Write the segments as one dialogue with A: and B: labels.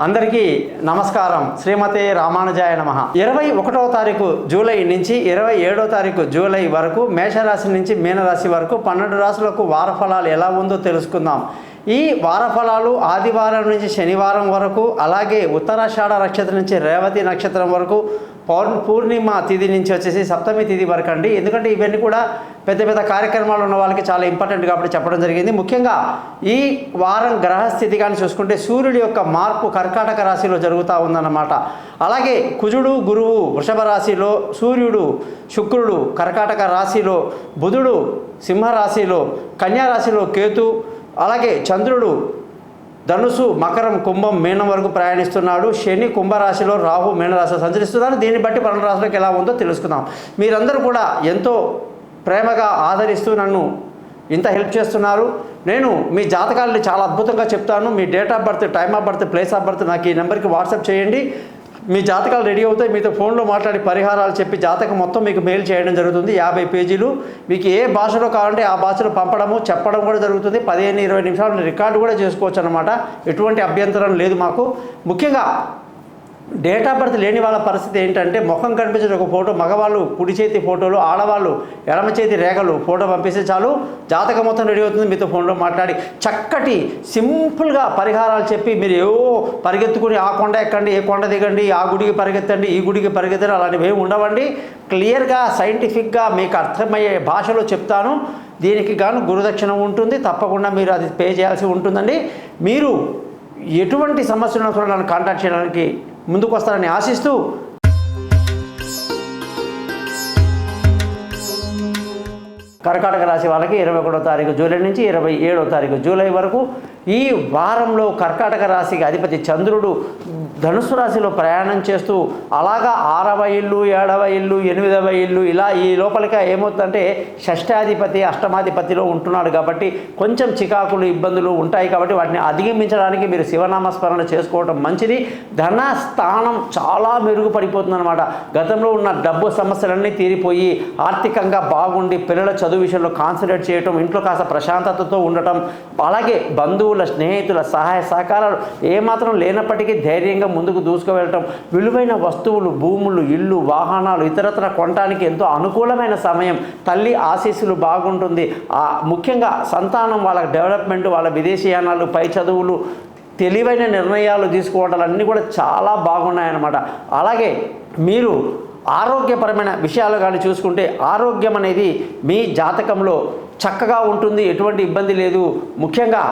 A: అందరికీ నమస్కారం. శ్రీమతే రామానుజాయ నమః. 21వ తారీఖు జూలై నుంచి 27వ తారీఖు జూలై వరకు మేషరాశి నుంచి మీనరాశి వరకు 12 రాశులకు వారఫలాలు ఎలా ఉందో తెలుసుకుందాం. ఈ వారఫలాలు ఆదివారం నుంచి శనివారం వరకు, అలాగే ఉత్తరాషాఢ నక్షత్రం నుంచి రేవతి నక్షత్రం వరకు, పూర్ణిమ తిథి నుంచి వచ్చేసి సప్తమి తిథి వరకు అండి. ఎందుకంటే ఇవన్నీ కూడా పెద్ద పెద్ద కార్యక్రమాలు ఉన్న వాళ్ళకి చాలా ఇంపార్టెంట్ కాబట్టి చెప్పడం జరిగింది. ముఖ్యంగా ఈ వారం గ్రహస్థితి కానీ చూసుకుంటే సూర్యుడి యొక్క మార్పు కర్కాటక రాశిలో జరుగుతూ ఉందన్నమాట. అలాగే కుజుడు గురువు వృషభ రాశిలో, సూర్యుడు శుక్రుడు కర్కాటక రాశిలో, బుధుడు సింహరాశిలో, కన్యా రాశిలో కేతు, అలాగే చంద్రుడు ధనుసు మకరం కుంభం మీనం వరకు ప్రయాణిస్తున్నాడు. శని కుంభరాశిలో, రాహు మీనరాశిలో సంచరిస్తున్నారు. దీన్ని బట్టి 12 రాశులకు ఎలా ఉందో తెలుసుకుందాం. మీరందరూ కూడా ఎంతో ప్రేమగా ఆదరిస్తూ నన్ను ఇంత హెల్ప్ చేస్తున్నారు. నేను మీ జాతకాలని చాలా అద్భుతంగా చెప్తాను. మీ date of birth, time of birth, place of birth నాకు ఈ నెంబర్కి వాట్సాప్ చేయండి. మీ జాతకాలు రెడీ అవుతాయి. మీతో ఫోన్లో మాట్లాడి పరిహారాలు చెప్పి జాతకం మొత్తం మీకు మెయిల్ చేయడం జరుగుతుంది. 50 పేజీలు. మీకు ఏ భాషలో కావాలంటే ఆ భాషలో పంపడము చెప్పడం కూడా జరుగుతుంది. 15-20 నిమిషాలు రికార్డు కూడా చేసుకోవచ్చు అన్నమాట. ఎటువంటి అభ్యంతరం లేదు మాకు. ముఖ్యంగా డేట్ ఆఫ్ బర్త్ లేని వాళ్ళ పరిస్థితి ఏంటంటే ముఖం కనిపించిన ఒక ఫోటో, మగవాళ్ళు కుడి చేతి ఫోటోలు, ఆడవాళ్ళు ఎడమ చేతి రేఖలు ఫోటో పంపిస్తే చాలు, జాతకం మొత్తం రెడీ అవుతుంది. మీతో ఫోన్లో మాట్లాడి చక్కటి సింపుల్గా పరిహారాలు చెప్పి మీరు ఏవో పరిగెత్తుకుని ఆ కొండ ఎక్కండి, ఏ కొండ దిగండి, ఆ గుడికి పరిగెత్తండి, ఈ గుడికి పరిగెత్తండి, అలాంటివి ఏమి ఉండవండి. క్లియర్గా సైంటిఫిక్గా మీకు అర్థమయ్యే భాషలో చెప్తాను. దీనికి గాను గురుదక్షిణ ఉంటుంది. తప్పకుండా మీరు అది పే చేయాల్సి ఉంటుందండి. మీరు ఎటువంటి సమస్యలను కూడా నన్ను కాంటాక్ట్ చేయడానికి ముందుకు వస్తారని ఆశిస్తూ, కర్కాటక రాశి వాళ్ళకి 21వ తారీఖు జూలై నుంచి 27వ తారీఖు జూలై వరకు ఈ వారంలో కర్కాటక రాశికి అధిపతి చంద్రుడు ధనుసు రాశిలో ప్రయాణం చేస్తూ అలాగా 6వ ఇల్లు, 7వ ఇల్లు, 8వ ఇల్లు ఇలా ఈ లోపలికి ఏమవుతుందంటే షష్టాధిపతి అష్టమాధిపతిలో ఉంటున్నాడు కాబట్టి కొంచెం చికాకులు ఇబ్బందులు ఉంటాయి. కాబట్టి వాటిని అధిగమించడానికి మీరు శివనామస్మరణ చేసుకోవడం మంచిది. ధన స్థానం చాలా మెరుగుపడిపోతుందన్నమాట. గతంలో ఉన్న డబ్బు సమస్యలన్నీ తీరిపోయి ఆర్థికంగా బాగుండి పిల్లల చదువు విషయంలో కాన్సన్ట్రేట్ చేయటం, ఇంట్లో కాస్త ప్రశాంతతతో ఉండటం, అలాగే బంధువుల స్నేహితుల సహాయ సహకారాలు ఏమాత్రం లేనప్పటికీ ధైర్యంగా ముందుకు దూసుకువెళ్ళటం, విలువైన వస్తువులు, భూములు, ఇల్లు, వాహనాలు ఇతరత్ర కొనడానికి ఎంతో అనుకూలమైన సమయం. తల్లి ఆశీస్సులు బాగుంటుంది. ముఖ్యంగా సంతానం వాళ్ళ డెవలప్మెంట్, వాళ్ళ విదేశీయానాలు, పై చదువులు, తెలివైన నిర్ణయాలు తీసుకోవడాలు అన్నీ కూడా చాలా బాగున్నాయన్నమాట. అలాగే మీరు ఆరోగ్యపరమైన విషయాలు కానీ చూసుకుంటే ఆరోగ్యం అనేది మీ జాతకంలో చక్కగా ఉంటుంది. ఎటువంటి ఇబ్బంది లేదు. ముఖ్యంగా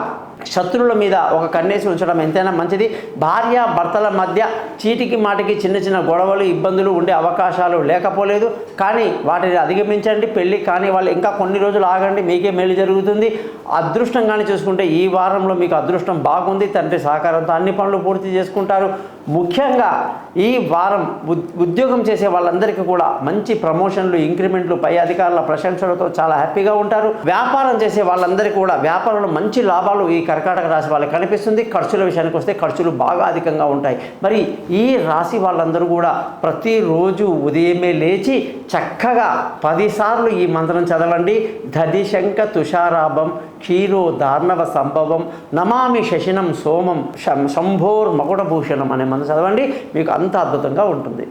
A: శత్రువుల మీద ఒక కన్నేసి ఉంచడం ఎంతైనా మంచిది. భార్య భర్తల మధ్య చీటికి మాటికి చిన్న చిన్న గొడవలు, ఇబ్బందులు ఉండే అవకాశాలు లేకపోలేదు. కానీ వాటిని అధిగమించండి. పెళ్ళి కానీ వాళ్ళు ఇంకా కొన్ని రోజులు ఆగండి, మీకే మేలు జరుగుతుంది. అదృష్టం కానీ చూసుకుంటే ఈ వారంలో మీకు అదృష్టం బాగుంది. తండ్రి సహకారంతో అన్ని పనులు పూర్తి చేసుకుంటారు. ముఖ్యంగా ఈ వారం ఉద్యోగం చేసే వాళ్ళందరికీ కూడా మంచి ప్రమోషన్లు, ఇంక్రిమెంట్లు, పై అధికారుల ప్రశంసలతో చాలా హ్యాపీగా ఉంటారు. వ్యాపారం చేసే వాళ్ళందరికీ కూడా వ్యాపారంలో మంచి లాభాలు ఈ కర్కాటక రాశి వాళ్ళకి కనిపిస్తుంది. ఖర్చుల విషయానికి వస్తే ఖర్చులు బాగా అధికంగా ఉంటాయి. మరి ఈ రాశి వాళ్ళందరూ కూడా ప్రతిరోజు ఉదయమే లేచి చక్కగా 10 సార్లు ఈ మంత్రం చదవండి. దధిశంక తుషారాభం క్షీరో దార్ణవ సంభవం నమామి శశినం సోమం శంభోర్ మకుటభూషణం అనే మంత్రం చదవండి. మీకు అంత అద్భుతంగా ఉంటుంది.